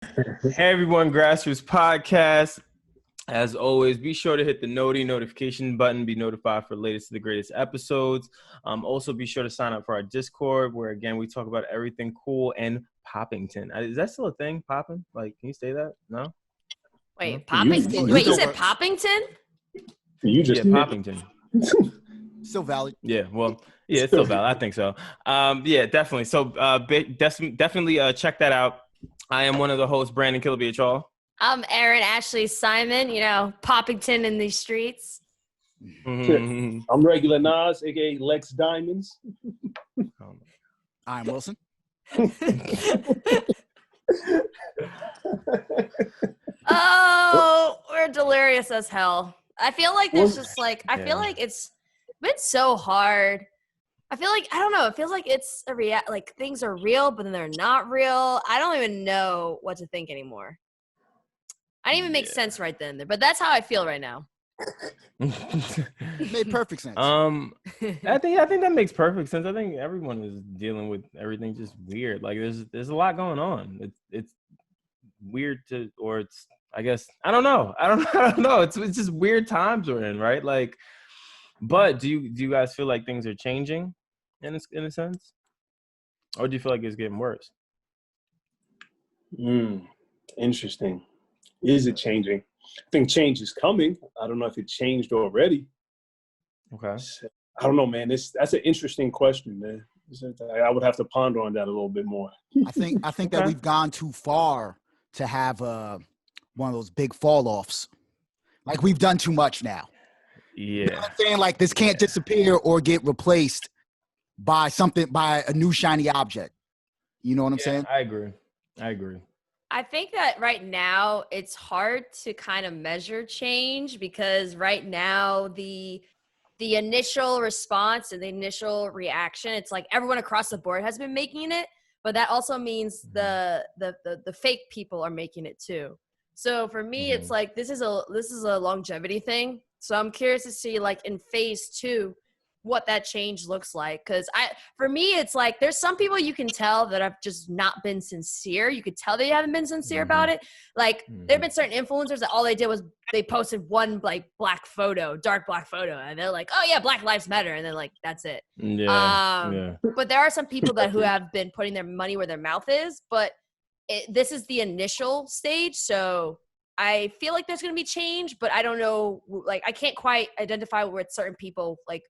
Hey everyone, Grassroots Podcast. As always, be sure to hit the notification button, be notified for the latest to the greatest episodes. Also, be sure to sign up for our Discord, where again we talk about everything cool and Poppington. Is that still a thing? Popping? Like, can you say that? No. Wait, No? Poppington? Wait, you said Poppington? You just Poppington. Still valid. Yeah, well, yeah, it's still valid. I think so. Yeah, definitely. So, definitely check that out. I am one of the hosts, Brandon Killabh, y'all. I'm Erin Ashley Simon, Poppington in these streets. I'm Regular Nas, aka Lex Diamonds. I'm Wylson. Oh, we're delirious as hell. I feel like there's just like, I feel like it's been so hard. I feel like, I don't know, it feels like it's like things are real, but then they're not real. I don't even know what to think anymore. I didn't even make sense right then, but that's how I feel right now. Made perfect sense. I think that makes perfect sense. I think everyone is dealing with everything just weird. Like there's a lot going on. It's weird I guess I don't know. It's just weird times we're in, right? Like, but do you guys feel like things are changing in a sense, or do you feel like it's getting worse? Interesting. Is it changing? I think change is coming. I don't know if it changed already. Okay. I don't know, man. That's an interesting question, man. I would have to ponder on that a little bit more. I think that we've gone too far to have one of those big fall offs. Like we've done too much now. Yeah. You know what I'm saying? Like this can't disappear or get replaced by a new shiny object. You know what I'm saying? I agree. I think that right now it's hard to kind of measure change because right now the initial response and the initial reaction, it's like everyone across the board has been making it, but that also means the fake people are making it too. So for me, it's like this is a longevity thing. So I'm curious to see like in phase 2 what that change looks like. Cause for me, it's like, there's some people you can tell that have just not been sincere. You could tell they haven't been sincere about it. Like there've been certain influencers that all they did was they posted one like dark black photo. And they're like, oh yeah, Black Lives Matter. And then like, that's it. But there are some people who have been putting their money where their mouth is, but this is the initial stage. So I feel like there's going to be change, but I don't know, like I can't quite identify with certain people, like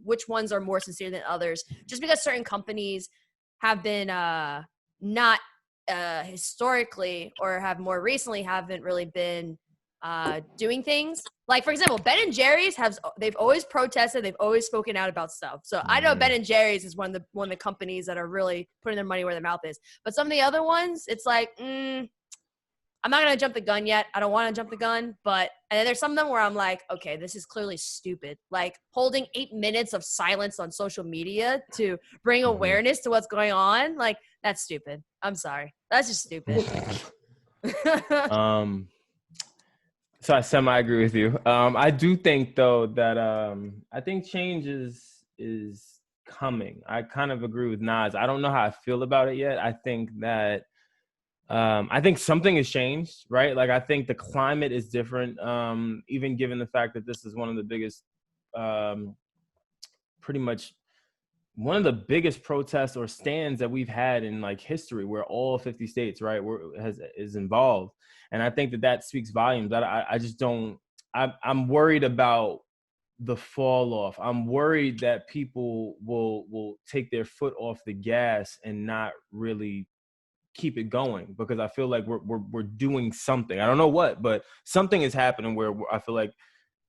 which ones are more sincere than others, just because certain companies have been not historically or have more recently haven't really been doing things. Like for example, Ben & Jerry's they've always protested, they've always spoken out about stuff. So I know Ben & Jerry's is one of the companies that are really putting their money where their mouth is. But some of the other ones, it's like, I'm not going to jump the gun yet. I don't want to jump the gun, and then there's some of them where I'm like, okay, this is clearly stupid. Like holding 8 minutes of silence on social media to bring awareness to what's going on. Like that's stupid. I'm sorry. That's just stupid. So I semi-agree with you. I do think though that I think change is coming. I kind of agree with Nas. I don't know how I feel about it yet. I think that I think something has changed, right? Like I think the climate is different, even given the fact that this is one of the biggest, pretty much one of the biggest protests or stands that we've had in like history, where all 50 states, right, is involved. And I think that speaks volumes. I just don't. I'm worried about the fall off. I'm worried that people will take their foot off the gas and not really keep it going, because I feel like we're doing something. I don't know what, but something is happening where I feel like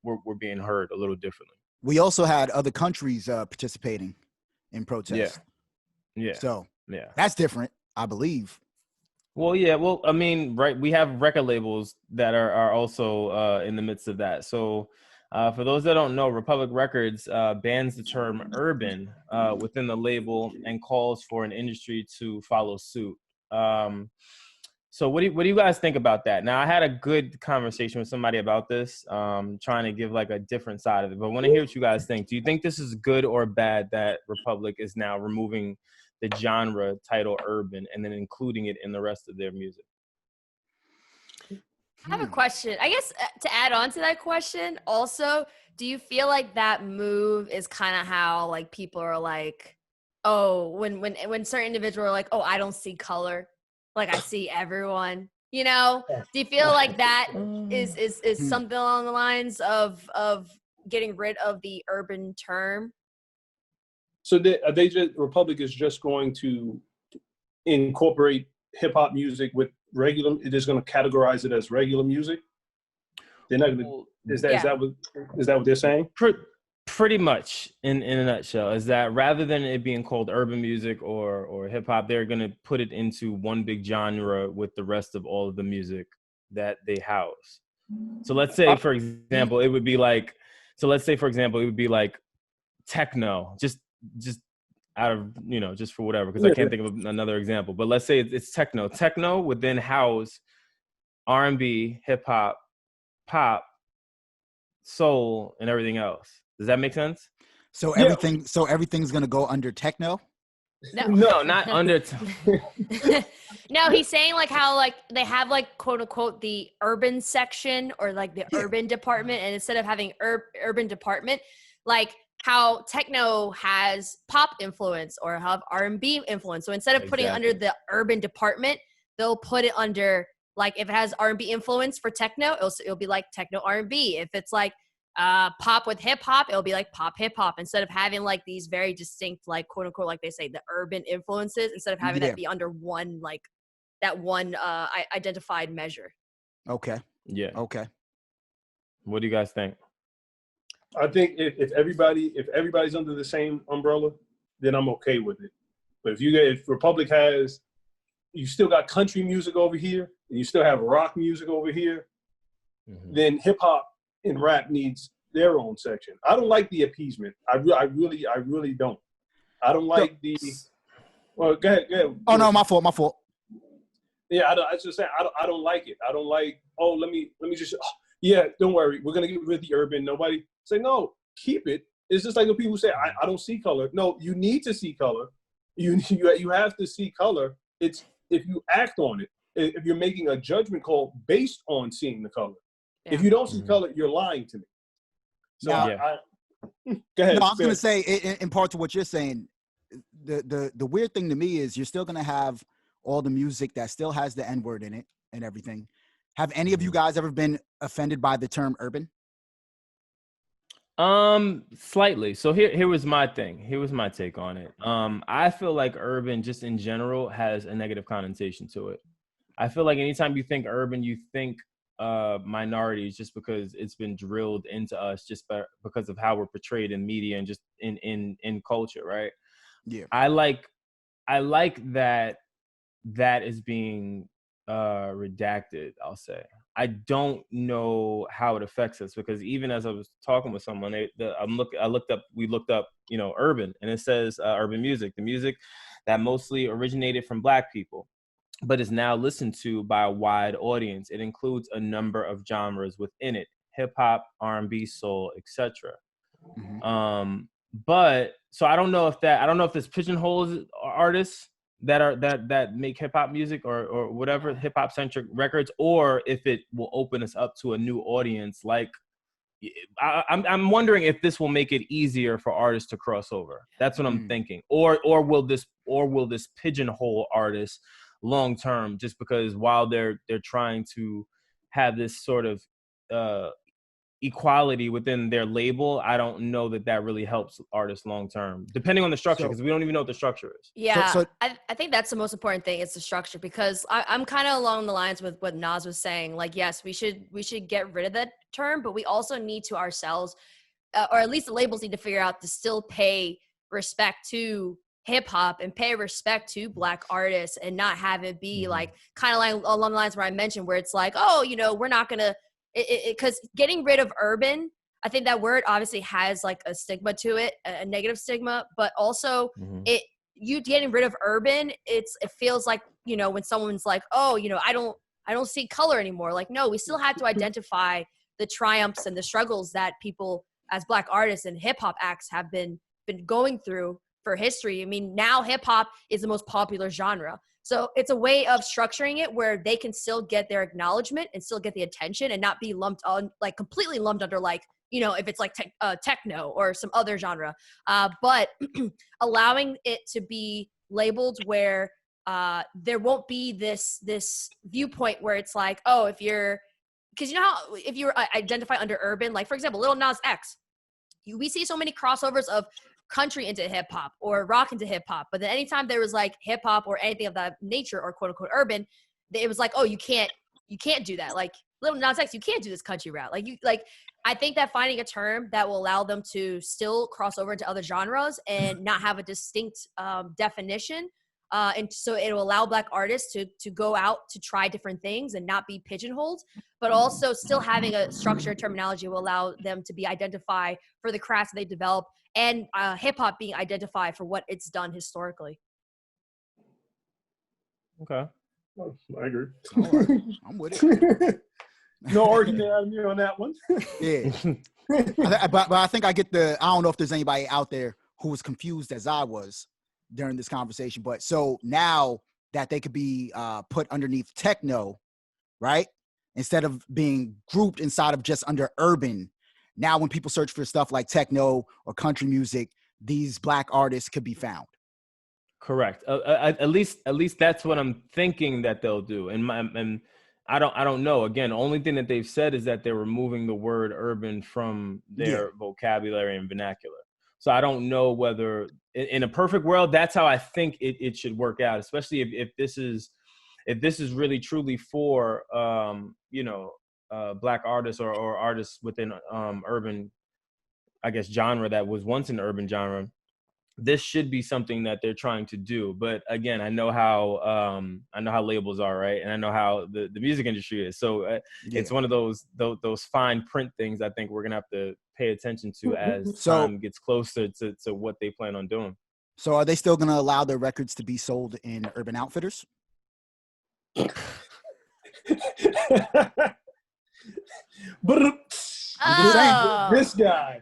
we're being heard a little differently. We also had other countries participating in protests. Yeah. So that's different, I believe. Well, yeah. Well, I mean, right. We have record labels that are also in the midst of that. So for those that don't know, Republic Records bans the term urban within the label and calls for an industry to follow suit. So what do you guys think about that? Now, I had a good conversation with somebody about this, trying to give like a different side of it, but I want to hear what you guys think. Do you think this is good or bad that Republic is now removing the genre title urban and then including it in the rest of their music? I have a question. I guess to add on to that question, also, do you feel like that move is kind of how like people are like, oh, when certain individuals are like, oh, I don't see color, like I see everyone. You know, do you feel like that is something along the lines of getting rid of the urban term? So are they just Republic is just going to incorporate hip hop music with regular? It is going to categorize it as regular music. They're not going to. Is that what they're saying? Pretty much in a nutshell is that rather than it being called urban music or hip hop, they're going to put it into one big genre with the rest of all of the music that they house. So let's say, for example, it would be like techno, just out of, just for whatever, because I can't think of another example. But let's say it's techno. Techno would then house R&B, hip hop, pop, soul, and everything else. Does that make sense? So everything's gonna go under techno? No, not under. No, he's saying like how like they have like quote unquote the urban section or like the urban department, and instead of having urban department, like how techno has pop influence or have R&B influence. So instead of putting it under the urban department, they'll put it under like if it has R&B influence for techno, it'll be like techno R&B. If it's like pop with hip hop, it'll be like pop hip hop, instead of having like these very distinct like quote unquote like they say the urban influences, instead of having that be under one like that one identified measure. Okay. Yeah. Okay. What do you guys think? I think if everybody's under the same umbrella, then I'm okay with it. But if Republic has, you still got country music over here, and you still have rock music over here, then hip hop and rap needs their own section. I don't like the appeasement. I really don't. I don't like the. Well, go ahead. Oh no, my fault. Yeah, I just say I don't like it. I don't like. Oh, let me just. Oh, yeah, don't worry. We're gonna get rid of the urban. Nobody say no. Keep it. It's just like when people say I don't see color. No, you need to see color. You have to see color. It's if you act on it. If you're making a judgment call based on seeing the color. Yeah. If you don't see color, you're lying to me. So go ahead. No, I was going to say, in part to what you're saying, the weird thing to me is you're still going to have all the music that still has the N-word in it and everything. Have any of you guys ever been offended by the term urban? Slightly. So here was my thing. Here was my take on it. I feel like urban just in general has a negative connotation to it. I feel like anytime you think urban, you think minorities, just because it's been drilled into us just because of how we're portrayed in media and just in culture, right? Yeah. I like that is being redacted, I'll say. I don't know how it affects us, because even as I was talking with someone, we looked up, urban, and it says urban music, the music that mostly originated from Black people, but is now listened to by a wide audience. It includes a number of genres within it: hip hop, R&B, soul, etc. But so I don't know if this pigeonholes artists that make hip hop music or whatever hip hop centric records, or if it will open us up to a new audience. Like I'm wondering if this will make it easier for artists to cross over. That's what I'm thinking. Or will this pigeonhole artists long term, just because while they're trying to have this sort of equality within their label, I don't know that really helps artists long term, depending on the structure, because we don't even know what the structure is. Yeah, I think that's the most important thing. It's the structure, because I'm kind of along the lines with what Nas was saying. Like, yes, we should get rid of that term, but we also need to ourselves, or at least the labels need to figure out to still pay respect to hip hop and pay respect to Black artists, and not have it be like kind of like along the lines where I mentioned, where it's like, oh, we're not gonna, because getting rid of urban, I think that word obviously has like a stigma to it, a negative stigma, but also you getting rid of urban, it feels like, when someone's like, oh, I don't see color anymore. Like, no, we still have to identify the triumphs and the struggles that people as Black artists and hip hop acts have been going through for history. I mean, now hip hop is the most popular genre. So it's a way of structuring it where they can still get their acknowledgement and still get the attention and not be lumped on, like completely lumped under, like, you know, if it's like techno or some other genre, but allowing it to be labeled where there won't be this viewpoint where it's like, oh, if you're, because you know how if you identify under urban, like for example, Lil Nas X, we see so many crossovers of country into hip hop or rock into hip hop, but then anytime there was like hip hop or anything of that nature or quote unquote urban, it was like, oh, you can't do that. Like Lil Nas X, you can't do this country route. I think that finding a term that will allow them to still cross over into other genres and not have a distinct definition. And so it will allow Black artists to go out to try different things and not be pigeonholed, but also still having a structured terminology will allow them to be identified for the crafts they develop, and hip hop being identified for what it's done historically. Okay. I agree. Right. I'm with it. No argument out of me on that one. Yeah. But I think I don't know if there's anybody out there who was confused as I was during this conversation. But so now that they could be put underneath techno, right? Instead of being grouped inside of just under urban. Now when people search for stuff like techno or country music, these Black artists could be found. Correct. At least that's what I'm thinking that they'll do. And I don't know. Again, the only thing that they've said is that they're removing the word urban from their vocabulary and vernacular. So I don't know whether in a perfect world, that's how I think it should work out, especially if this is really truly for, Black artists or artists within urban, I guess, genre that was once an urban genre. This should be something that they're trying to do. But again, I know how labels are, right? And I know how the music industry is. So it's one of those fine print things I think we're going to have to pay attention to as time gets closer to what they plan on doing. So are they still going to allow their records to be sold in Urban Outfitters? But this guy.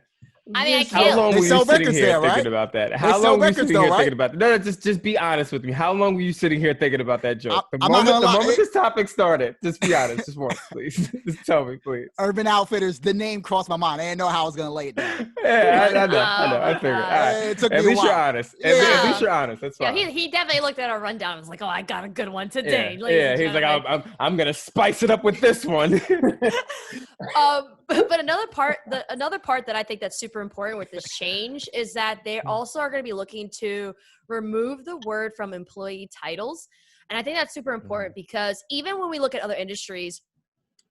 I mean, I How can't. long were you sitting here right? thinking about that? How long were you sitting here thinking about that? No, just be honest with me. How long were you sitting here thinking about that joke? The moment this topic started, just be honest. Just once, please. Just tell me, please. Urban Outfitters, the name crossed my mind. I didn't know how I was going to lay it down. Yeah, I know. I figured. All right. It took me at a least while. you're honest. Yeah. At least you're honest. That's fine. Yeah, he definitely looked at our rundown and was like, oh, I got a good one today. Yeah, he's like, I'm going to spice it up with this one. But another part that I think that's super important with this change is that they also are going to be looking to remove the word from employee titles. And I think that's super important because even when we look at other industries,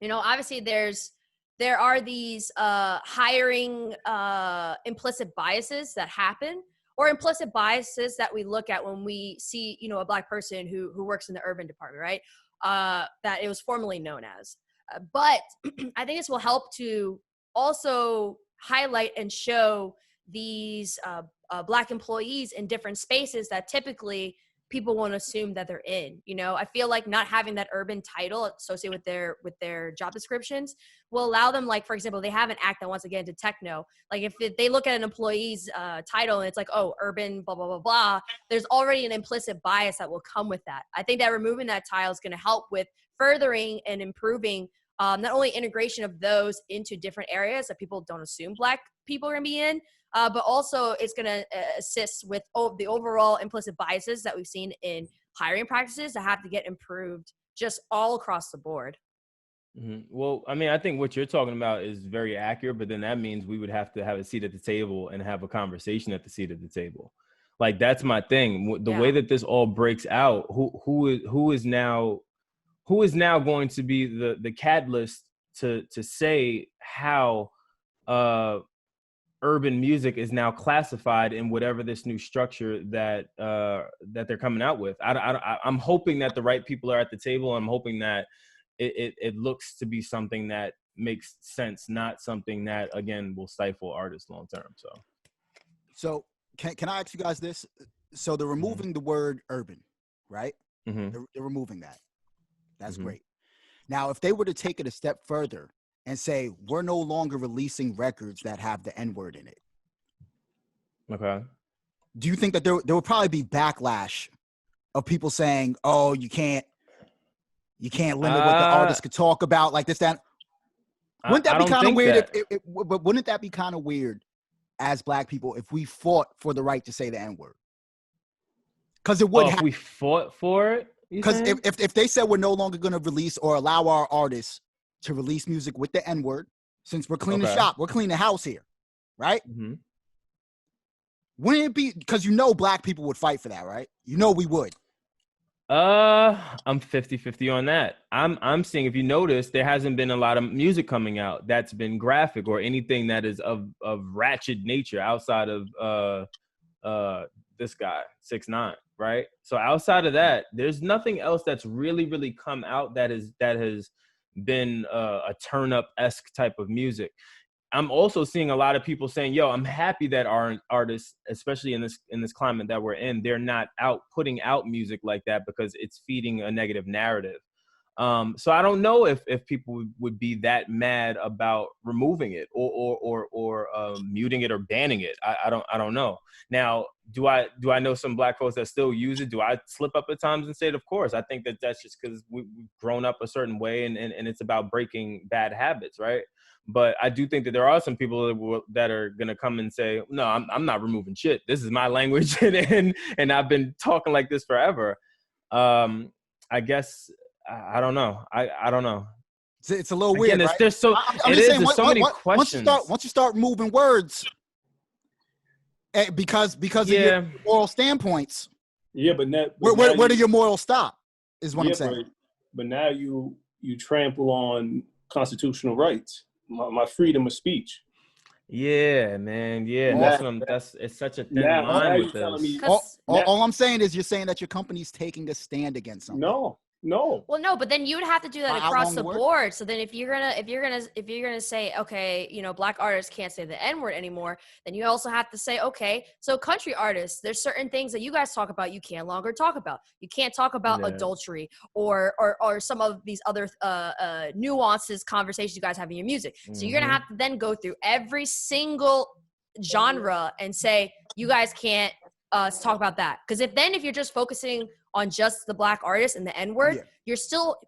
obviously there are these hiring implicit biases that happen, or implicit biases that we look at when we see, a Black person who works in the urban department, right? That it was formerly known as. But I think this will help to also highlight and show these Black employees in different spaces that typically people won't assume that they're in. I feel like not having that urban title associated with their job descriptions will allow them, like, for example, they have an act that wants to get into techno. Like if they look at an employee's title and it's like, oh, urban, blah, blah, blah, blah, there's already an implicit bias that will come with that. I think that removing that title is going to help with furthering and improving not only integration of those into different areas that people don't assume Black people are going to be in, but also it's going to assist with the overall implicit biases that we've seen in hiring practices that have to get improved just all across the board. Mm-hmm. Well, I mean, I think what you're talking about is very accurate, but then that means we would have to have a seat at the table and have a conversation at the seat at the table. Like, that's my thing. The way that this all breaks out, who is now going to be the catalyst to say how urban music is now classified in whatever this new structure that they're coming out with. I'm hoping that the right people are at the table. I'm hoping that it looks to be something that makes sense, not something that, again, will stifle artists long term. So can I ask you guys this? So they're removing the word urban, right? Mm-hmm. They're removing that. That's great. Now, if they were to take it a step further and say, we're no longer releasing records that have the N-word in it. Okay. Do you think that there would probably be backlash of people saying, "Oh, you can't limit what the artist could talk about like this, that." Wouldn't that be kind of weird? But wouldn't that be kind of weird as Black people if we fought for the right to say the N-word? Because it would. If we fought for it. Because if they said we're no longer going to release or allow our artists to release music with the N-word, since we're cleaning shop, we're cleaning the house here, right? Mm-hmm. Wouldn't it be, because Black people would fight for that, right? We would. I'm 50-50 on that. I'm seeing, if you notice, there hasn't been a lot of music coming out that's been graphic or anything that is of ratchet nature outside of this guy 6ix9ine, right? So outside of that, there's nothing else that's really come out that has been a turn up-esque type of music. I'm also seeing a lot of people saying, yo, I'm happy that our artists, especially in this climate that we're in, they're not out putting out music like that because it's feeding a negative narrative. So I don't know if people would be that mad about removing it or muting it or banning it. I don't know. Now, do I know some Black folks that still use it? Do I slip up at times and say it? Of course. I think that's just because we've grown up a certain way and it's about breaking bad habits, right? But I do think that there are some people that are going to come and say, no, I'm not removing shit. This is my language and I've been talking like this forever. I guess, I don't know. I don't know. It's a little weird, right? There's so many questions. Once you start moving words, because of your moral standpoints. Yeah, but where do your morals stop? Is what I'm saying. But now you trample on constitutional rights. My freedom of speech. Yeah, man. Yeah, it's such a thin line with this. All I'm saying is you're saying that your company's taking a stand against something. No. Well, no, but then you would have to do that across the board. So then if you're gonna say, okay, Black artists can't say the N-word anymore, then you also have to say, okay, so country artists, there's certain things that you guys talk about you can't longer talk about. You can't talk about adultery or some of these other nuances, conversations you guys have in your music. So you're gonna have to then go through every single genre and say, you guys can't talk about that. Because if you're just focusing on just the Black artists and the N-word, you're still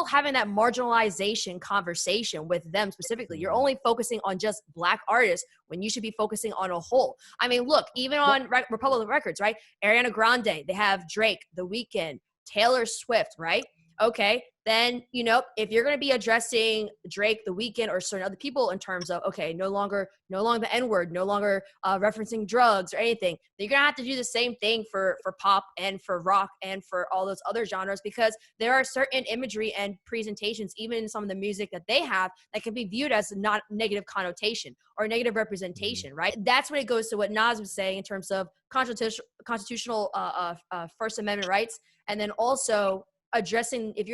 having that marginalization conversation with them specifically. You're only focusing on just Black artists when you should be focusing on a whole. I mean, look, even on Republic Records, right? Ariana Grande, they have Drake, The Weeknd, Taylor Swift, right? Okay, then, if you're going to be addressing Drake, The Weeknd, or certain other people in terms of, okay, no longer the N-word, no longer referencing drugs or anything, then you're going to have to do the same thing for pop and for rock and for all those other genres, because there are certain imagery and presentations, even in some of the music that they have, that can be viewed as not negative connotation or negative representation, right? That's when it goes to what Nas was saying in terms of constitutional First Amendment rights, and then also if you're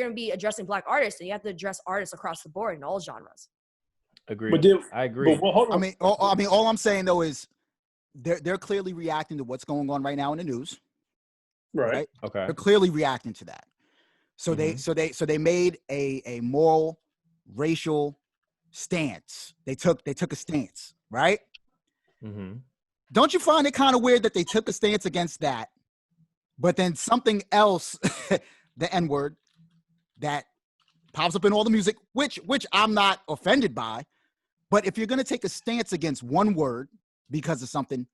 going to be addressing Black artists, then you have to address artists across the board in all genres. Agreed. I agree. I mean, all I'm saying though is they're clearly reacting to what's going on right now in the news. Right. Okay. They're clearly reacting to that. So they made a moral, racial stance. They took a stance, right? Mm-hmm. Don't you find it kind of weird that they took a stance against that, but then something else, the N-word, that pops up in all the music, which I'm not offended by, but if you're going to take a stance against one word because of something,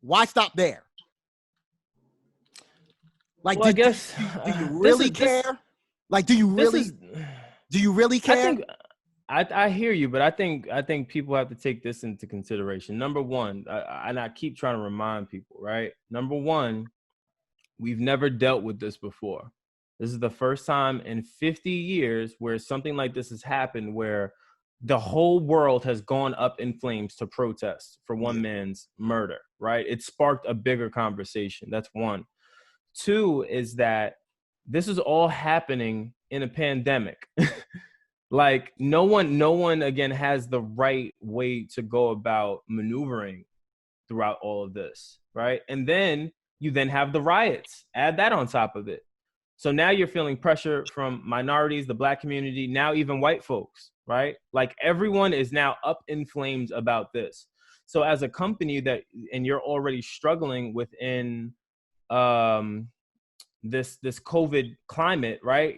why stop there? Like, I guess, do you really care? Like, do you really care? I hear you, but I think people have to take this into consideration. Number one, and I keep trying to remind people, right? Number one, we've never dealt with this before. This is the first time in 50 years where something like this has happened, where the whole world has gone up in flames to protest for one man's murder, right? It sparked a bigger conversation. That's one. Two is that this is all happening in a pandemic. Like no one again has the right way to go about maneuvering throughout all of this, right? And then you have the riots. Add that on top of it. So now you're feeling pressure from minorities, the Black community, now even white folks, right? Like everyone is now up in flames about this. So as a company and you're already struggling within this COVID climate, right?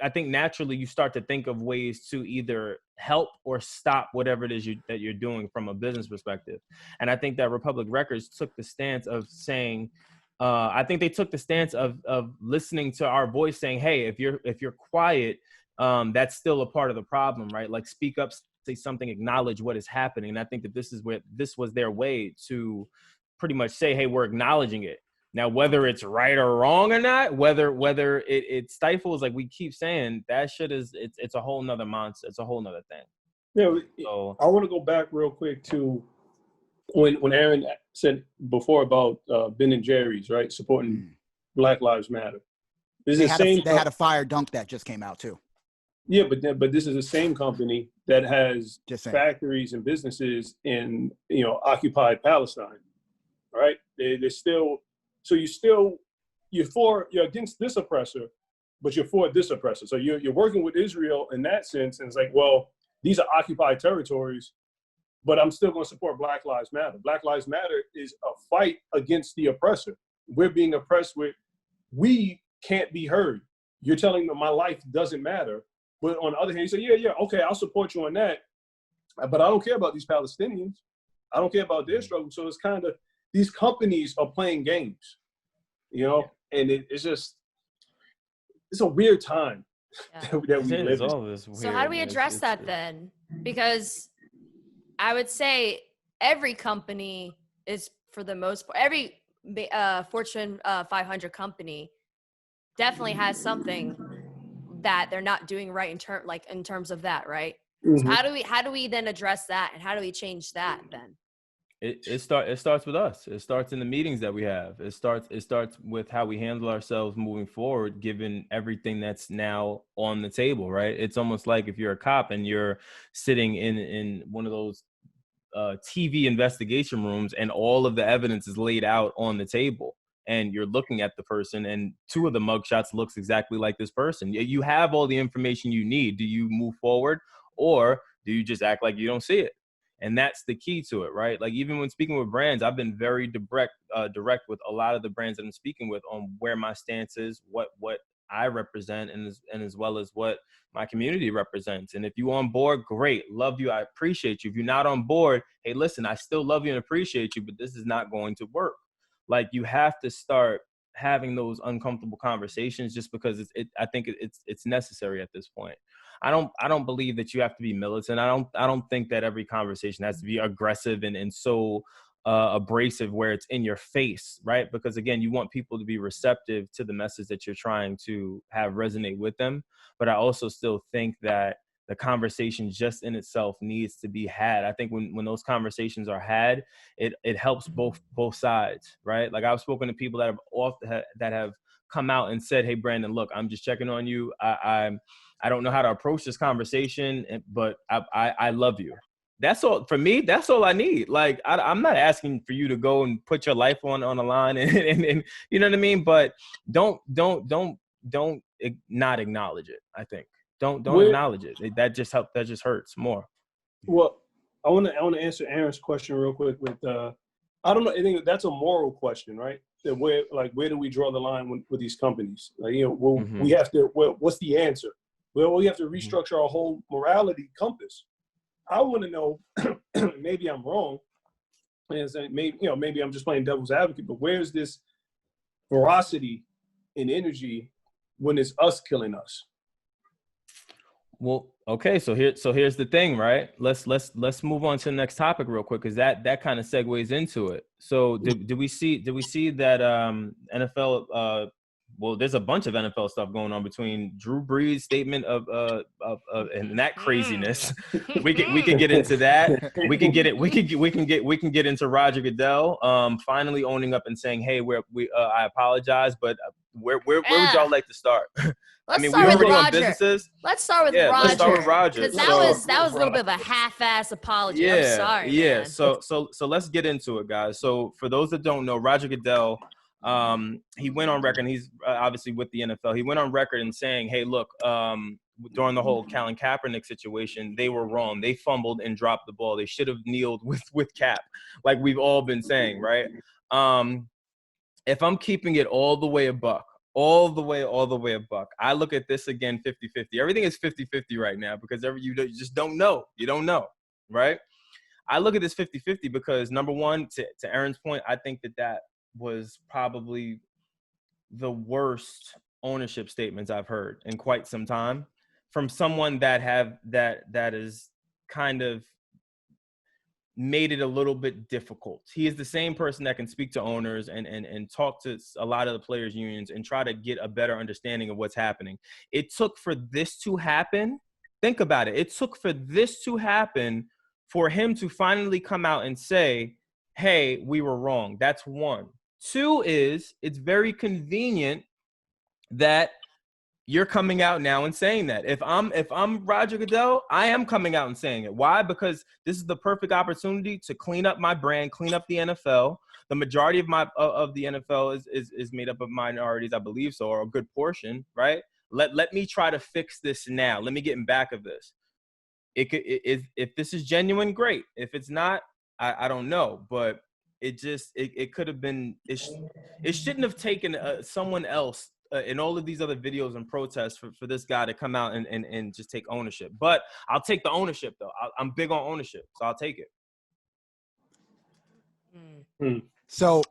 I think naturally you start to think of ways to either help or stop whatever it is that you're doing from a business perspective. And I think that Republic Records took the stance of saying, I think they took the stance of listening to our voice, saying, hey, if you're quiet, that's still a part of the problem, right? Like, speak up, say something, acknowledge what is happening. And I think that this was their way to pretty much say, hey, we're acknowledging it. Now, whether it's right or wrong or not, whether it stifles, like we keep saying, that shit it's a whole nother monster. It's a whole nother thing. Yeah, so, I want to go back real quick to when Erin said before about Ben and Jerry's, right, supporting Black Lives Matter. They had a fire dunk that just came out too. Yeah, but this is the same company that has factories and businesses in occupied Palestine, right? They're still. So you're against this oppressor, but you're for this oppressor. So you're working with Israel in that sense, and it's like, well, these are occupied territories, but I'm still going to support Black Lives Matter. Black Lives Matter is a fight against the oppressor. We're being oppressed we can't be heard. You're telling me my life doesn't matter, but on the other hand, you say, yeah, okay, I'll support you on that, but I don't care about these Palestinians. I don't care about their struggle. So it's kind of, these companies are playing games, and it's a weird time that we live in. So how do we address that then? Because I would say every company is, for the most part, every Fortune 500 company definitely has something that they're not doing right in terms of that, right? Mm-hmm. So how do we then address that, and how do we change that then? It starts with us. It starts in the meetings that we have. It starts with how we handle ourselves moving forward, given everything that's now on the table, right? It's almost like if you're a cop and you're sitting in one of those TV investigation rooms, and all of the evidence is laid out on the table, and you're looking at the person, and two of the mugshots looks exactly like this person. You have all the information you need. Do you move forward, or do you just act like you don't see it? And that's the key to it, right? Like, even when speaking with brands, I've been very direct with a lot of the brands that I'm speaking with on where my stance is, what I represent, and as well as what my community represents. And if you're on board, great, love you, I appreciate you. If you're not on board, hey, listen, I still love you and appreciate you, but this is not going to work. Like, you have to start having those uncomfortable conversations, just because I think it's necessary at this point. I don't believe that you have to be militant. I don't think that every conversation has to be aggressive and so abrasive where it's in your face, right? Because again, you want people to be receptive to the message that you're trying to have resonate with them. But I also still think that the conversation just in itself needs to be had. I think when those conversations are had, it helps both sides, right? Like, I've spoken to people that have come out and said, hey, Brandon, look, I'm just checking on you. I don't know how to approach this conversation, but I love you. That's all for me. That's all I need. Like, I'm not asking for you to go and put your life on the line and you know what I mean? But don't not acknowledge it. I think don't acknowledge it. That just hurts more. Well, I want to answer Erin's question real quick with I don't know. I think that's a moral question, right? That where do we draw the line with these companies? Like, we have to. Well, what's the answer? Well, we have to restructure our whole morality compass. I want to know. Maybe I'm wrong, and maybe I'm just playing devil's advocate. But where's this veracity and energy when it's us killing us? Well, okay, so here's the thing, right? Let's move on to the next topic real quick, because that kind of segues into it. So did we see that NFL? Well, there's a bunch of NFL stuff going on between Drew Brees' statement of and that craziness. we can get into that. We can get into Roger Goodell finally owning up and saying, hey, I apologize, but where would y'all like to start? Let's start with Roger. Let's start with Roger. Because that was a little bit of a half-ass apology. Yeah, I'm sorry. Yeah. Man. So let's get into it, guys. So for those that don't know, Roger Goodell, he went on record, and he's obviously with the NFL. He went on record and saying, hey, look, during the whole Colin Kaepernick situation, they were wrong. They fumbled and dropped the ball. They should have kneeled with Cap, like we've all been saying, right? If I'm keeping it all the way a buck, all the way a buck. I look at this again 50-50. Everything is 50-50 right now because you just don't know. You don't know, right? I look at this 50-50 because, number one, to Erin's point, I think that was probably the worst ownership statements I've heard in quite some time from someone that is kind of made it a little bit difficult. He is the same person that can speak to owners and talk to a lot of the players' unions and try to get a better understanding of what's happening. It took for this to happen. Think about it. It took for this to happen for him to finally come out and say, hey, we were wrong. That's one. Two is it's very convenient that you're coming out now and saying that. If I'm Roger Goodell, I am coming out and saying it. Why? Because this is the perfect opportunity to clean up my brand, clean up the NFL. The majority of the NFL is made up of minorities, I believe so, or a good portion, right? Let me try to fix this now. Let me get in back of this. If this is genuine, great. If it's not, I don't know. But it could have been. It shouldn't have taken someone else in all of these other videos and protests for this guy to come out and just take ownership. But I'll take the ownership, though. I'm big on ownership, so I'll take it. So,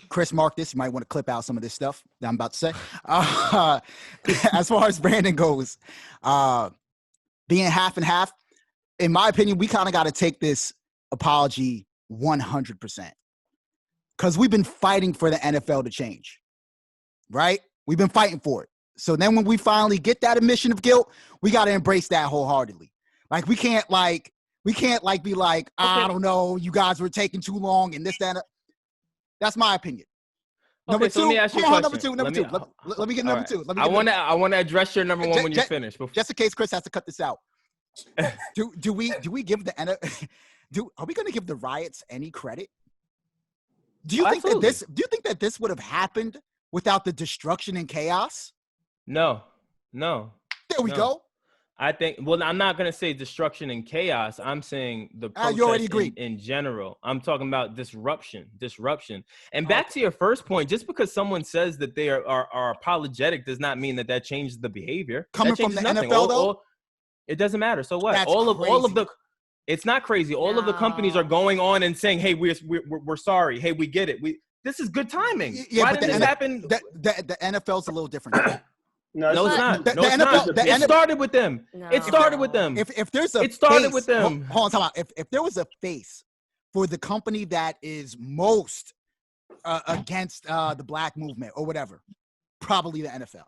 Chris, mark this. You might want to clip out some of this stuff that I'm about to say. As far as branding goes, being half and half, in my opinion, we kind of got to take this apology 100%. Because we've been fighting for the NFL to change. Right? We've been fighting for it. So then when we finally get that admission of guilt, we got to embrace that wholeheartedly. Like we can't be like, I don't know, you guys were taking too long and this, that. That's my opinion. Number two, let me ask you a question. Number two. Let me get number two. I want to address your number one when you're finished. Just in case Chris has to cut this out. Do we give the are we going to give the riots any credit? Do you think that this would have happened without the destruction and chaos? No. There we go. I think, well, I'm not going to say destruction and chaos. I'm saying the protest you already agreed. In general. I'm talking about disruption. And back to your first point, just because someone says that they are apologetic does not mean that changes the behavior. Coming from the NFL, though? It doesn't matter. So what? That's all crazy. of the it's not crazy. All of the companies are going on and saying, hey, we're sorry. Hey, we get it. This is good timing. Yeah, why but did this happen? The NFL's a little different. No, it's not. It started with them. No. It started with them. If there's a it started face, with them. Hold on, if there was a face for the company that is most against the black movement or whatever, probably the NFL.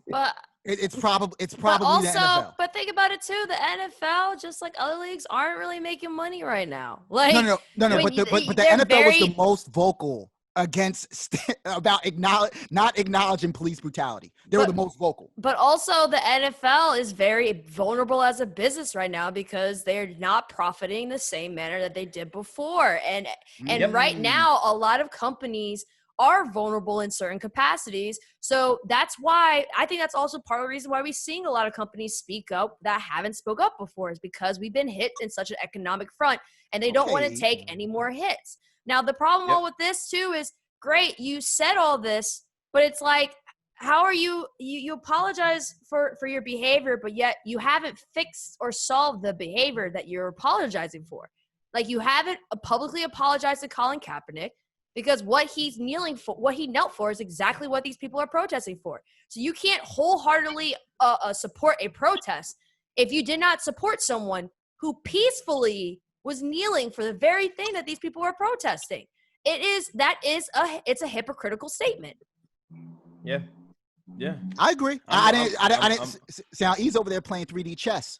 But It's probably but also, the NFL. But think about it too. The NFL, just like other leagues, aren't really making money right now. Like No. But the NFL was the most vocal against about not acknowledging police brutality. They were the most vocal. But also, the NFL is very vulnerable as a business right now because they're not profiting the same manner that they did before. And right now, a lot of companies are vulnerable in certain capacities. So that's why I think that's also part of the reason why we're seeing a lot of companies speak up that haven't spoke up before, is because we've been hit in such an economic front and they don't want to take any more hits. Now, the problem with this too is, great, you said all this, but it's like, how are you apologize for your behavior, but yet you haven't fixed or solved the behavior that you're apologizing for. Like, you haven't publicly apologized to Colin Kaepernick, because what he knelt for is exactly what these people are protesting for. So you can't wholeheartedly support a protest if you did not support someone who peacefully was kneeling for the very thing that these people are protesting. It's a hypocritical statement. Yeah. I agree. I didn't see how he's over there playing 3D chess.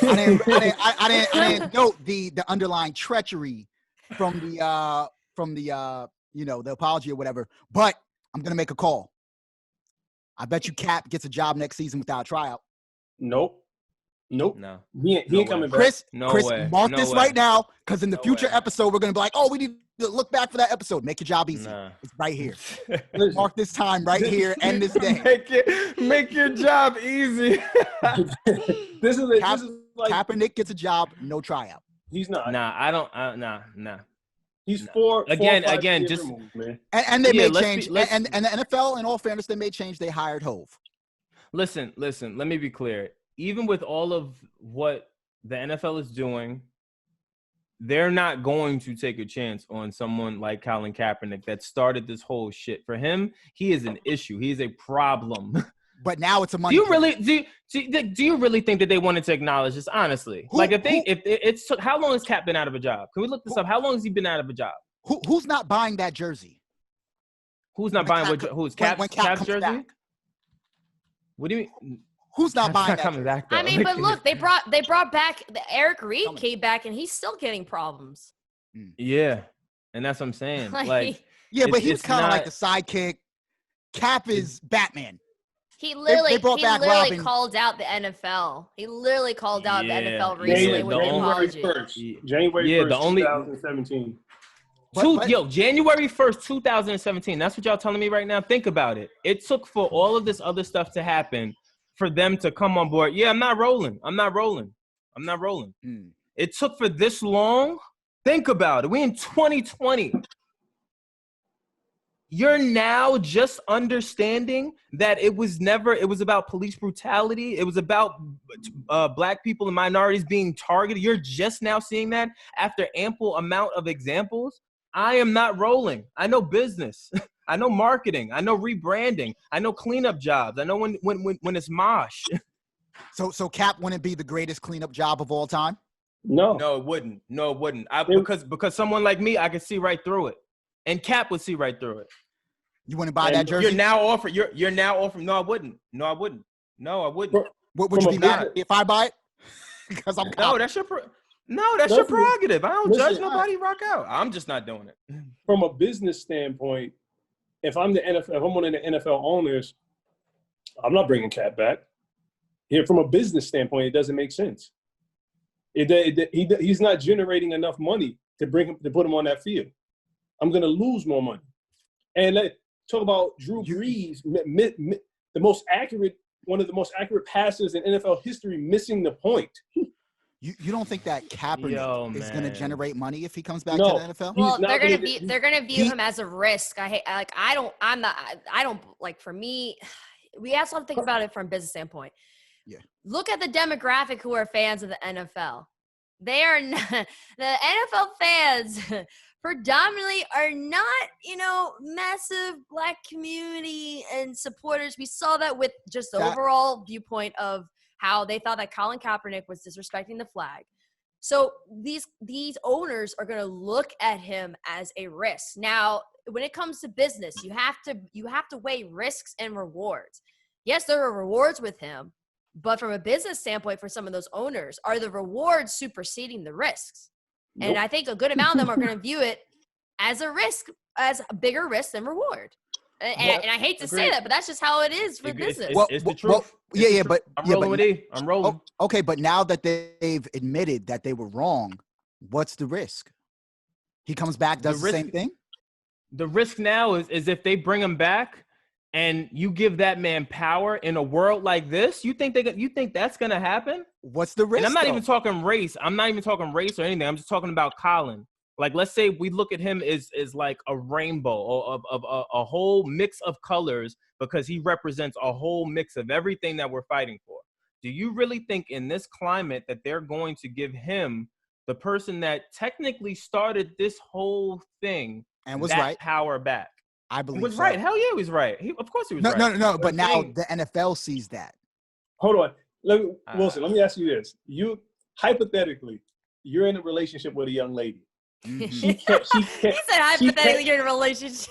I didn't note the underlying treachery from the the apology or whatever. But I'm gonna make a call. I bet you Cap gets a job next season without a tryout. Nope. No. He ain't coming back. Chris, way. Mark No this way. right now, because in the future way. episode, we're gonna be like, oh, we need to look back for that episode. Make your job easy. Nah. It's right here. Mark this time right here. End this day. Make your job easy. This is like Kaepernick gets a job, no tryout. he's not. Nah, I don't. Nah. He's four or 5 again, years just removed, man. And they may change. be- let's- And the NFL, in all fairness, they may change. They hired Hove. Listen. Let me be clear. Even with all of what the NFL is doing, they're not going to take a chance on someone like Colin Kaepernick that started this whole shit. For him, he is an issue. He is a problem. But now it's a money. Do you really think that they wanted to acknowledge this? Honestly, how long has Cap been out of a job? Can we look this up? How long has he been out of a job? Who's not buying that jersey? Who's not buying who's Cap's jersey? Back. What do you mean? Who's not buying that coming jersey? back, though? I mean, but look, they brought back Eric Reed came back, and he's still getting problems. Yeah, and that's what I'm saying. Like, yeah, but he's kind of like the sidekick. Cap is Batman. He literally Robin. called out the NFL. He literally called out the NFL recently with an apology. January 1st, 2017. January 1st, 2017. That's what y'all telling me right now. Think about it. It took for all of this other stuff to happen for them to come on board. Yeah, I'm not rolling. It took for this long. Think about it. We in 2020. You're now just understanding that it was about police brutality. It was about black people and minorities being targeted. You're just now seeing that after ample amount of examples. I am not rolling. I know business. I know marketing. I know rebranding. I know cleanup jobs. I know when it's mosh. So Cap wouldn't be the greatest cleanup job of all time? No, it wouldn't. Because someone like me, I could see right through it. And Cap would see right through it. You wouldn't buy that jersey? You're now offering. No, I wouldn't. Would you be mad if I buy it? Because I'm that's your prerogative. I don't judge nobody. Rock out. I'm just not doing it. From a business standpoint, if I'm the NFL, if I'm one of the NFL owners, I'm not bringing Cap back. Here, from a business standpoint, it doesn't make sense. He's not generating enough money to put him on that field. I'm going to lose more money. And talk about Drew Brees, one of the most accurate passes in NFL history, missing the point. You don't think that Kaepernick is going to generate money if he comes back to the NFL? Well, they're going to view him as a risk. For me, we also have to think about it from a business standpoint. Yeah. Look at the demographic who are fans of the NFL. They are not, the NFL fans predominantly are not, massive black community and supporters. We saw that with just the overall viewpoint of how they thought that Colin Kaepernick was disrespecting the flag. So these owners are going to look at him as a risk. Now, when it comes to business, you have to weigh risks and rewards. Yes, there are rewards with him, but from a business standpoint, for some of those owners, are the rewards superseding the risks? Nope. And I think a good amount of them are going to view it as a risk, as a bigger risk than reward. And I hate to say that, but that's just how it is for business. It's the truth. But I'm rolling with E. I'm rolling. Okay, but now that they've admitted that they were wrong, what's the risk? He comes back, does the same thing? The risk now is if they bring him back and you give that man power in a world like this, you think that's going to happen? What's the risk? And I'm not even talking race. I'm not even talking race or anything. I'm just talking about Colin. Like, let's say we look at him as like a rainbow of a whole mix of colors because he represents a whole mix of everything that we're fighting for. Do you really think in this climate that they're going to give him, the person that technically started this whole thing, and was that right, power back? I believe he was so. right. Hell yeah, he was right. Of course he was right. No. But now the NFL sees that. Hold on. Wilson, let me ask you this. Hypothetically, you're in a relationship with a young lady. Mm-hmm. He said hypothetically you're in a relationship.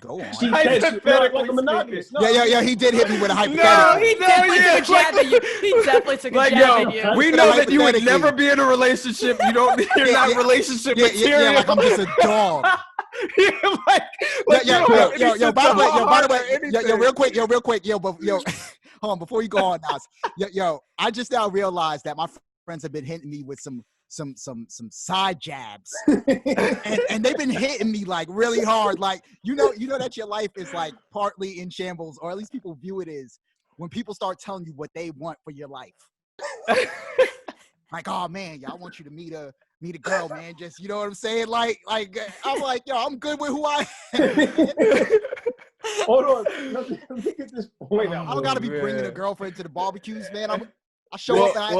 Go on. Hypothetically, like a monogamous. No. Yeah. He did hit me with a hypothetical. He definitely took a jab at you. He definitely took a jab at you. We know that you would never be in a relationship. You're not relationship material. Yeah, like I'm just a dog. By the way, real quick, hold on, before you go on, Nas. I just now realized that my friends have been hitting me with some side jabs, and they've been hitting me like really hard. Like you know that your life is like partly in shambles, or at least people view it as when people start telling you what they want for your life. Like, oh man, I want you to meet a meet a girl, man. Just, you know what I'm saying? Like I'm like, yo, I'm good with who I am. Hold on. Let me get this point out. I don't gotta be bringing a girlfriend to the barbecues, man. I show up and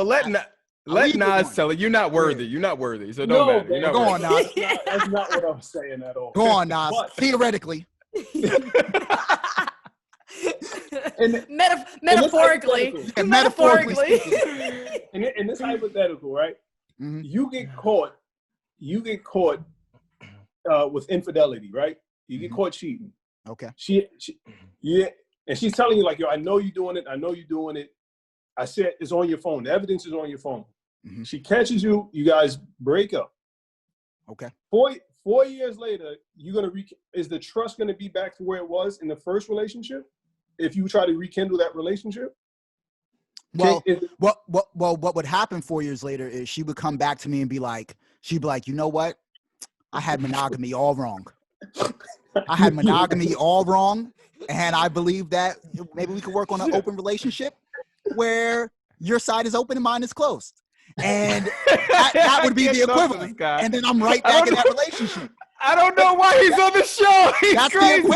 let Nas tell it. You're not worthy. You're not worthy. So don't matter. You're not go worthy. on, Nas. That's not what I'm saying at all. Go on, Nas. But, Theoretically. Metaphorically. Metaphorically. In this hypothetical, right? Mm-hmm. You get caught with infidelity, right? You get caught cheating. Okay. Yeah, and she's telling you like, yo, I know you're doing it. I said it's on your phone. The evidence is on your phone. Mm-hmm. She catches you. You guys break up. Okay. 4 years later, is the trust going to be back to where it was in the first relationship? If you try to rekindle that relationship? Well, what would happen 4 years later is she would come back to me and she'd be like, you know what? I had monogamy all wrong. And I believe that maybe we could work on an open relationship where your side is open and mine is closed. And that would be the equivalent. And then I'm right back in that relationship. I don't know why he's on the show. That's crazy.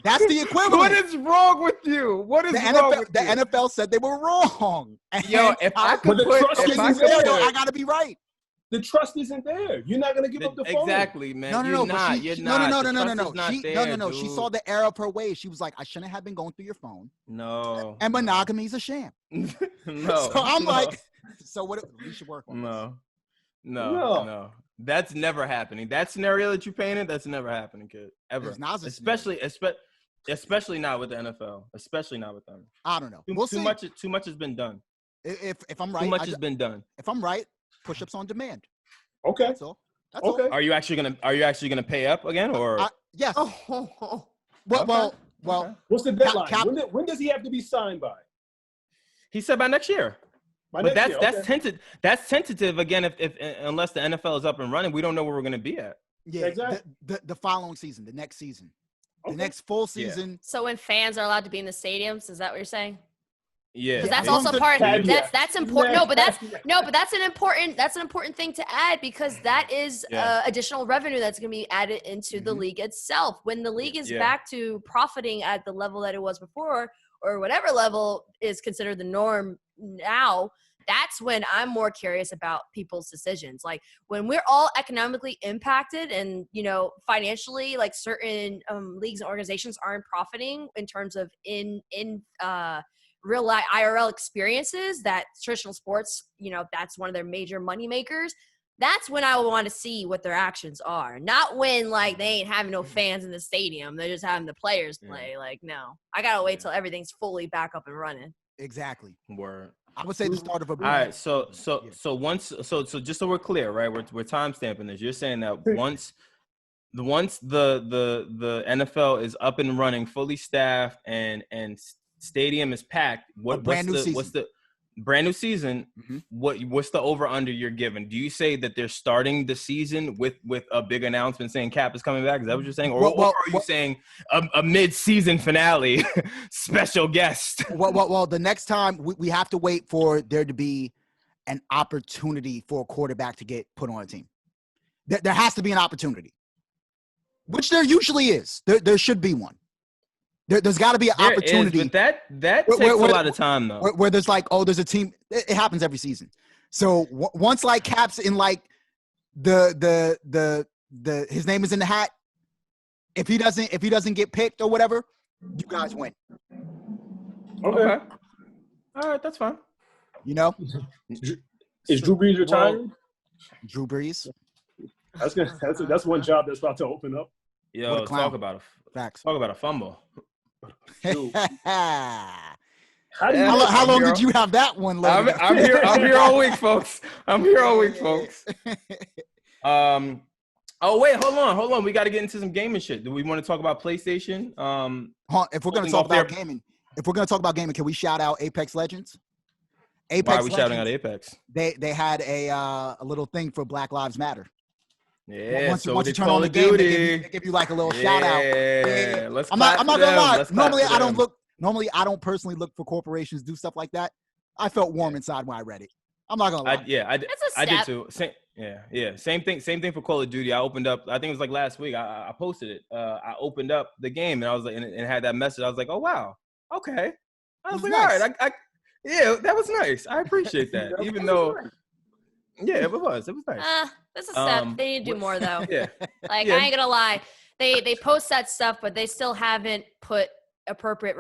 That's the equivalent. What is wrong with you? What is wrong with you? The NFL said they were wrong. Yo, if I could I gotta be right. The trust isn't there. You're not gonna give up the phone. Exactly, man. No. You're not. No. She saw the error of her ways. She was like, I shouldn't have been going through your phone. No. And monogamy's a sham. No. So I'm like, so what? We should work on this. No. That's never happening. That scenario that you painted, that's never happening, kid. Ever. Especially not with the NFL. Especially not with them. I don't know. Too much has been done. If I'm right, too much has been done. If I'm right, push-ups on demand. Okay. That's all. Are you actually gonna pay up again, or? Yes. Well. What's the deadline? When does he have to be signed by? He said by next year. That's tentative again. If unless the NFL is up and running, we don't know where we're going to be at. Yeah, exactly. The following season, the next season, the next full season. Yeah. So when fans are allowed to be in the stadiums, is that what you're saying? Yeah, because that's also part. That's important. No, but that's an important thing to add because that is additional revenue that's going to be added into the league itself. When the league is back to profiting at the level that it was before, or whatever level is considered the norm now, that's when I'm more curious about people's decisions. Like when we're all economically impacted and, financially, like certain leagues and organizations aren't profiting in terms of in real life IRL experiences that traditional sports, that's one of their major money makers. That's when I would want to see what their actions are. Not when like they ain't having no fans in the stadium. They're just having the players play. Like, no, I got to wait till everything's fully back up and running. Exactly. Word. I would say the start of a. All right. So just so we're clear, right? We're time stamping this. You're saying that once the NFL is up and running, fully staffed, and stadium is packed. What's the brand new season? Mm-hmm. What's the over under you're giving? Do you say that they're starting the season with a big announcement saying Cap is coming back? Is that what you're saying, or are you saying a mid-season finale special guest? Well, the next time we have to wait for there to be an opportunity for a quarterback to get put on a team. There has to be an opportunity, which there usually is. There should be one. There's got to be an opportunity. But that takes a lot of time, though. Where there's like, there's a team. It happens every season. So once like Cap's in like the his name is in the hat. If he doesn't get picked or whatever, you guys win. Okay. All right, that's fine. Is Drew Brees retiring? Drew Brees. That's one job that's about to open up. Yo, talk about a fumble. How long did you have that one loaded? I'm here all week, folks. Oh wait, hold on. We got to get into some gaming shit. Do we want to talk about PlayStation? If we're gonna talk about gaming, can we shout out Apex Legends? Why are we shouting out Apex? They had a little thing for Black Lives Matter. Yeah, once you turn on the game, they give you like a little shout out. Yeah, I'm not gonna lie. Normally I don't personally look for corporations do stuff like that. I felt warm inside when I read it. I'm not gonna lie. I did too. Same thing for Call of Duty. I opened up. I think it was like last week. I posted it. I opened up the game and I was like, and had that message. I was like, oh wow, okay. I was like, nice. All right, yeah, that was nice. I appreciate that. Even though, yeah, it was nice. That's a step. They need to do more though. Yeah. I ain't gonna lie. They post that stuff, but they still haven't put appropriate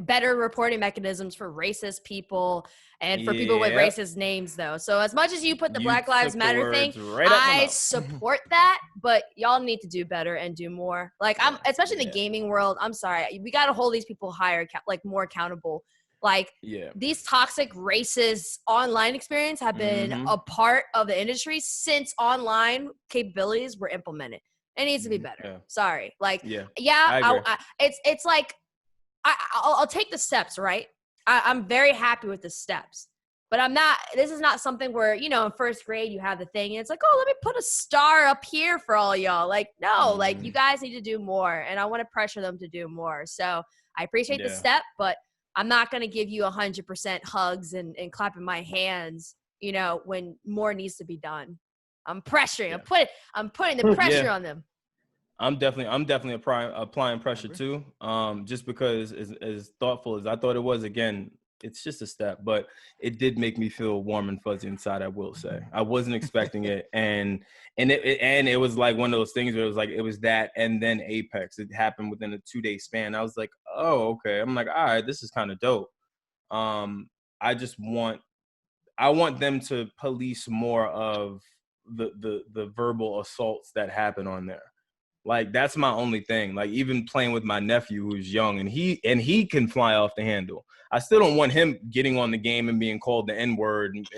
better reporting mechanisms for racist people and for people with racist names though. So as much as you put the Black Lives Matter thing, I support that, but y'all need to do better and do more. Like especially in the gaming world, I'm sorry. We got to hold these people higher, like more accountable. Like these toxic racist online experience have been a part of the industry since online capabilities were implemented. It needs to be better. Yeah. Sorry. Like, it's like, I'll take the steps, right? I'm very happy with the steps, but this is not something where, in first grade you have the thing and it's like, oh, let me put a star up here for all y'all. Like, no, like you guys need to do more and I want to pressure them to do more. So I appreciate the step, but I'm not going to give you 100% hugs and clapping my hands, when more needs to be done. I'm pressuring. Yeah. I'm putting the pressure on them. I'm definitely applying pressure too. Just because as thoughtful as I thought it was, again, it's just a step, but it did make me feel warm and fuzzy inside. I will say I wasn't expecting it, and it was like one of those things where it was that, and then Apex. It happened within a 2-day span. I was like, oh, okay. I'm like, all right, this is kind of dope. I want them to police more of the verbal assaults that happen on there. Like, that's my only thing. Like, even playing with my nephew who's young and he can fly off the handle. I still don't want him getting on the game and being called the N-word and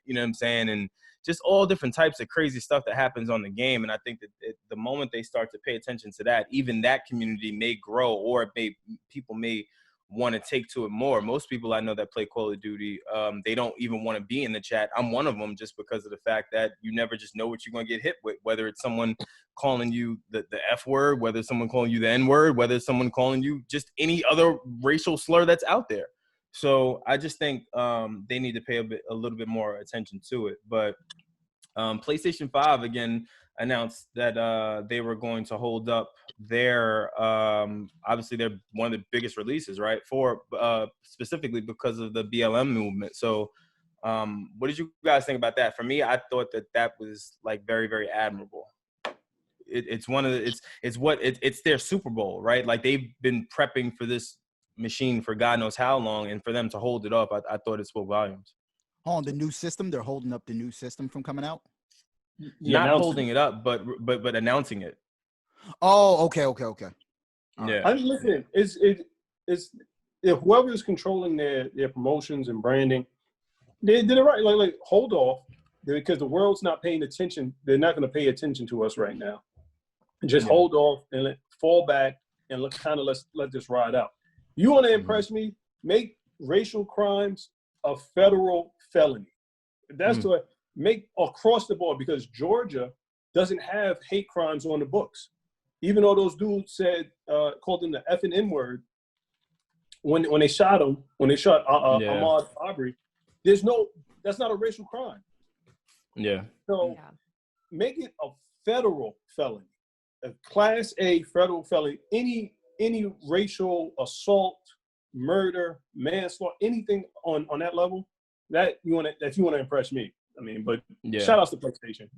you know what I'm saying? And just all different types of crazy stuff that happens on the game. And I think that the moment they start to pay attention to that, even that community may grow, or people may want to take to it more. Most people I know that play Call of Duty, they don't even want to be in the chat. I'm one of them, just because of the fact that you never just know what you're going to get hit with, whether it's someone calling you the F word, whether it's someone calling you the N word, whether it's someone calling you just any other racial slur that's out there. So I just think they need to pay a little bit more attention to it. But PlayStation 5 again announced that they were going to hold up their obviously they're one of the biggest releases, right, for specifically because of the BLM movement. So what did you guys think about that? For me, I thought that was like very, very admirable. It's one of the, it's their Super Bowl, right? Like, they've been prepping for this machine for God knows how long, and for them to hold it up, I thought it spoke volumes. On the new system, they're holding up the new system from coming out. Not holding it up, but announcing it. Oh, okay. Yeah. I mean, listen, it's if whoever is controlling their promotions and branding, they did it right. Like hold off, because the world's not paying attention. They're not going to pay attention to us right now. Just hold off and fall back and let this ride out. You want to impress me? Make racial crimes a federal felony. That's what make across the board, because Georgia doesn't have hate crimes on the books. Even though those dudes called him the F and N word when they shot him, Ahmaud Arbery, that's not a racial crime. Yeah. So make it a federal felony, a Class A federal felony. Any racial assault, murder, manslaughter, anything on that level, that you want to impress me. I mean, but shout out to PlayStation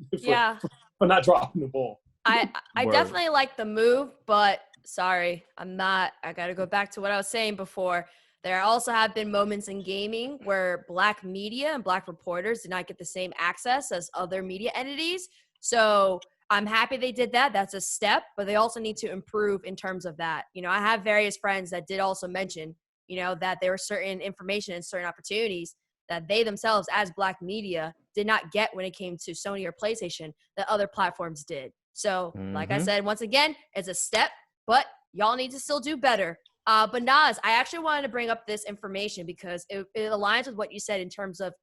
for not dropping the ball. I definitely like the move, but sorry, I got to go back to what I was saying before. There also have been moments in gaming where Black media and Black reporters did not get the same access as other media entities. So I'm happy they did that. That's a step, but they also need to improve in terms of that. I have various friends that did also mention, that there were certain information and certain opportunities that they themselves as Black media did not get when it came to Sony or PlayStation that other platforms did. So like I said, once again, it's a step, but y'all need to still do better. But Naz, I actually wanted to bring up this information because it aligns with what you said in terms of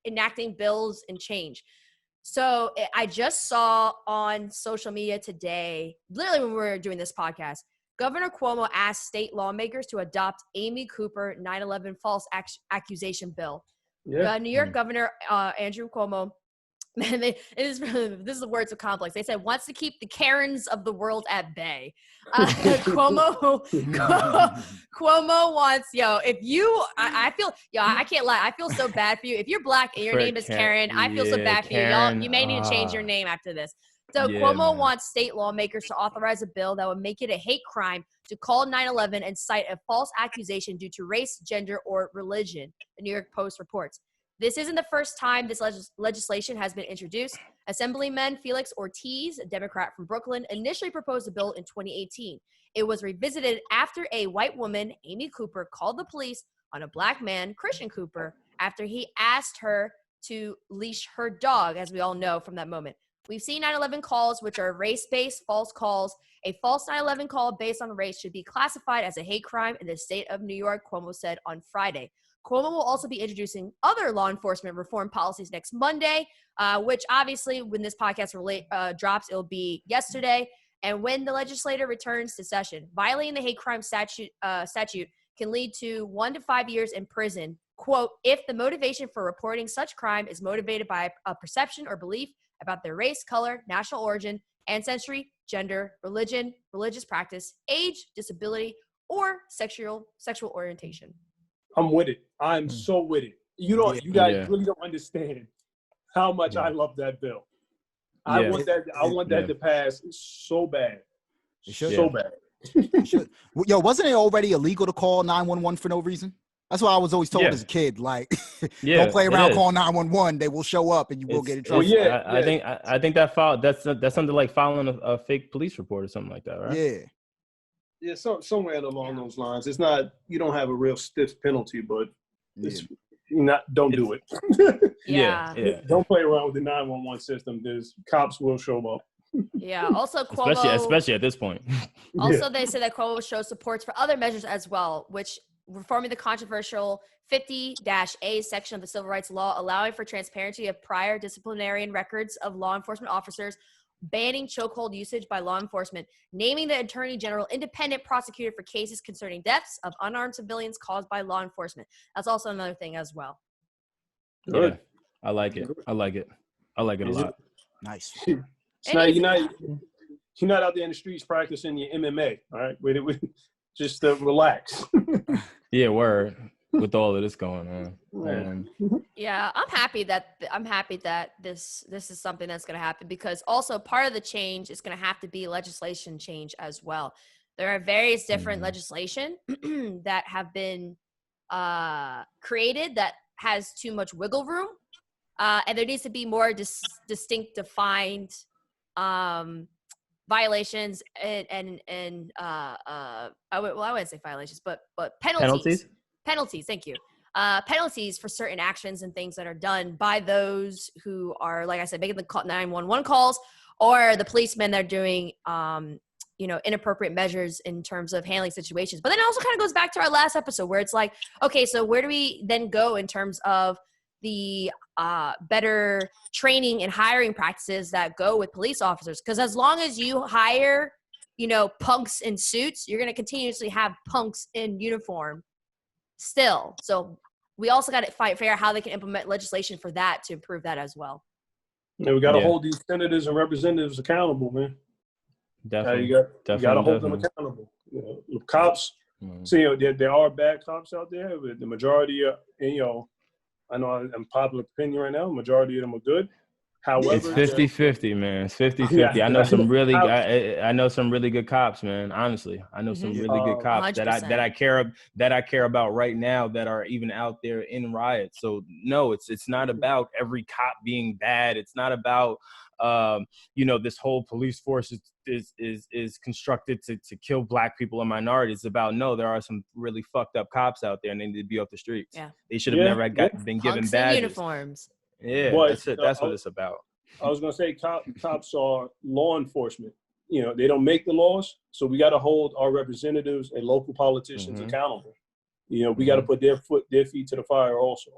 enacting bills and change. So I just saw on social media today, literally when we were doing this podcast, Governor Cuomo asked state lawmakers to adopt Amy Cooper 9/11 false accusation bill, New York Governor Andrew Cuomo. And this is the words of complex. They said wants to keep the Karens of the world at bay. Cuomo wants, if you, I feel, I can't lie. I feel so bad for you. If you're black and your name is Karen, I feel so bad for you. Y'all, you may need to change your name after this. So Cuomo wants state lawmakers to authorize a bill that would make it a hate crime to call 9/11 and cite a false accusation due to race, gender, or religion, the New York Post reports. This isn't the first time this legislation has been introduced. Assemblyman Felix Ortiz, a Democrat from Brooklyn, initially proposed a bill in 2018. It was revisited after a white woman, Amy Cooper, called the police on a black man, Christian Cooper, after he asked her to leash her dog, as we all know from that moment. We've seen 9/11 calls, which are race-based false calls. A false 9/11 call based on race should be classified as a hate crime in the state of New York, Cuomo said on Friday. Cuomo will also be introducing other law enforcement reform policies next Monday, which obviously when this podcast drops, it'll be yesterday. And when the legislature returns to session, violating the hate crime statute can lead to 1 to 5 years in prison. Quote, if the motivation for reporting such crime is motivated by a perception or belief about their race, color, national origin, ancestry, gender, religion, religious practice, age, disability, or sexual orientation. I'm with it. I'm so with it. You guys really don't understand how much I love that bill. I want that to pass so bad. So bad. Yo, wasn't it already illegal to call 911 for no reason? That's what I was always told as a kid. Like, don't play around calling 911. They will show up and you will get in trouble. I think that's something like filing a fake police report or something like that, right? Yeah. Yeah, somewhere along those lines. It's not, you don't have a real stiff penalty, but it's don't do it. Don't play around with the 911 system. There's cops will show up. Yeah. Also, Cuomo, especially at this point. Also, they say that Cuomo shows supports for other measures as well, which reforming the controversial 50-A section of the Civil Rights Law, allowing for transparency of prior disciplinary records of law enforcement officers, banning chokehold usage by law enforcement, naming the Attorney General independent prosecutor for cases concerning deaths of unarmed civilians caused by law enforcement. That's also another thing as well. Good. Yeah, I like it a lot. Nice. So you're not out there in the streets practicing your MMA, all right? Just relax. Yeah, word. With all of this going on. Yeah, I'm happy that this is something that's going to happen, because also part of the change is going to have to be legislation change as well. There are various different legislation that have been created that has too much wiggle room, and there needs to be more distinct defined violations and I wouldn't say violations, but penalties. Penalties, thank you. Penalties for certain actions and things that are done by those who are, like I said, making the 911 calls, or the policemen that are doing, inappropriate measures in terms of handling situations. But then it also kind of goes back to our last episode where it's like, okay, so where do we then go in terms of the better training and hiring practices that go with police officers? Because as long as you hire, punks in suits, you're going to continuously have punks in uniform still. So we also got to figure out how they can implement legislation for that to improve that as well. Yeah, we got to hold these senators and representatives accountable, man. Definitely. You got to hold them accountable. Cops, there are bad cops out there, but the majority are, I know I'm popular opinion right now, the majority of them are good. However, it's 50-50, man. It's 50-50. Yeah, I know some really good cops, man. Honestly, I know some really good cops 100%. that I care about right now that are even out there in riots. So no, it's not about every cop being bad. It's not about this whole police force is constructed to kill black people and minorities. It's about, no, there are some really fucked up cops out there and they need to be off the streets. Yeah. They should have never been given badges. Uniforms. Yeah, that's it. That's what it's about. I was going to say cops are law enforcement. They don't make the laws, so we got to hold our representatives and local politicians accountable. We got to put their feet to the fire also.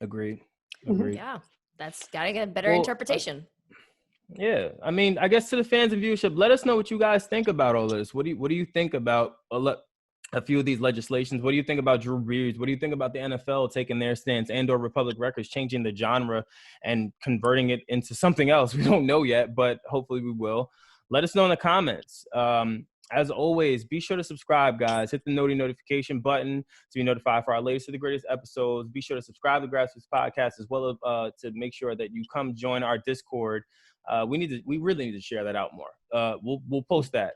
Agreed. Yeah, that's got to get a better interpretation. Yeah, I mean, I guess to the fans and viewership, let us know what you guys think about all this. What do you think about a few of these legislations. What do you think about Drew Brees? What do you think about the NFL taking their stance and or Republic Records changing the genre and converting it into something else? We don't know yet, but hopefully we will. Let us know in the comments. As always, be sure to subscribe, guys. Hit the notification button to be notified for our latest to the greatest episodes. Be sure to subscribe to Grassroots Podcast as well as to make sure that you come join our Discord. We really need to share that out more. We'll post that.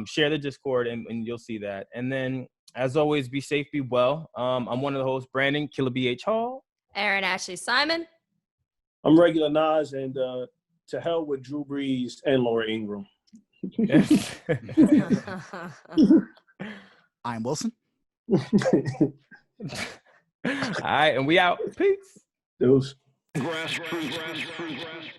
Share the Discord and you'll see that. And then, as always, be safe, be well. I'm one of the hosts, Brandon Killabh BH Hall. Erin Ashley Simon. I'm Regular Nas, and to hell with Drew Brees and Laura Ingraham. I'm Wylson. All right, and we out. Peace. Those. Grassroots.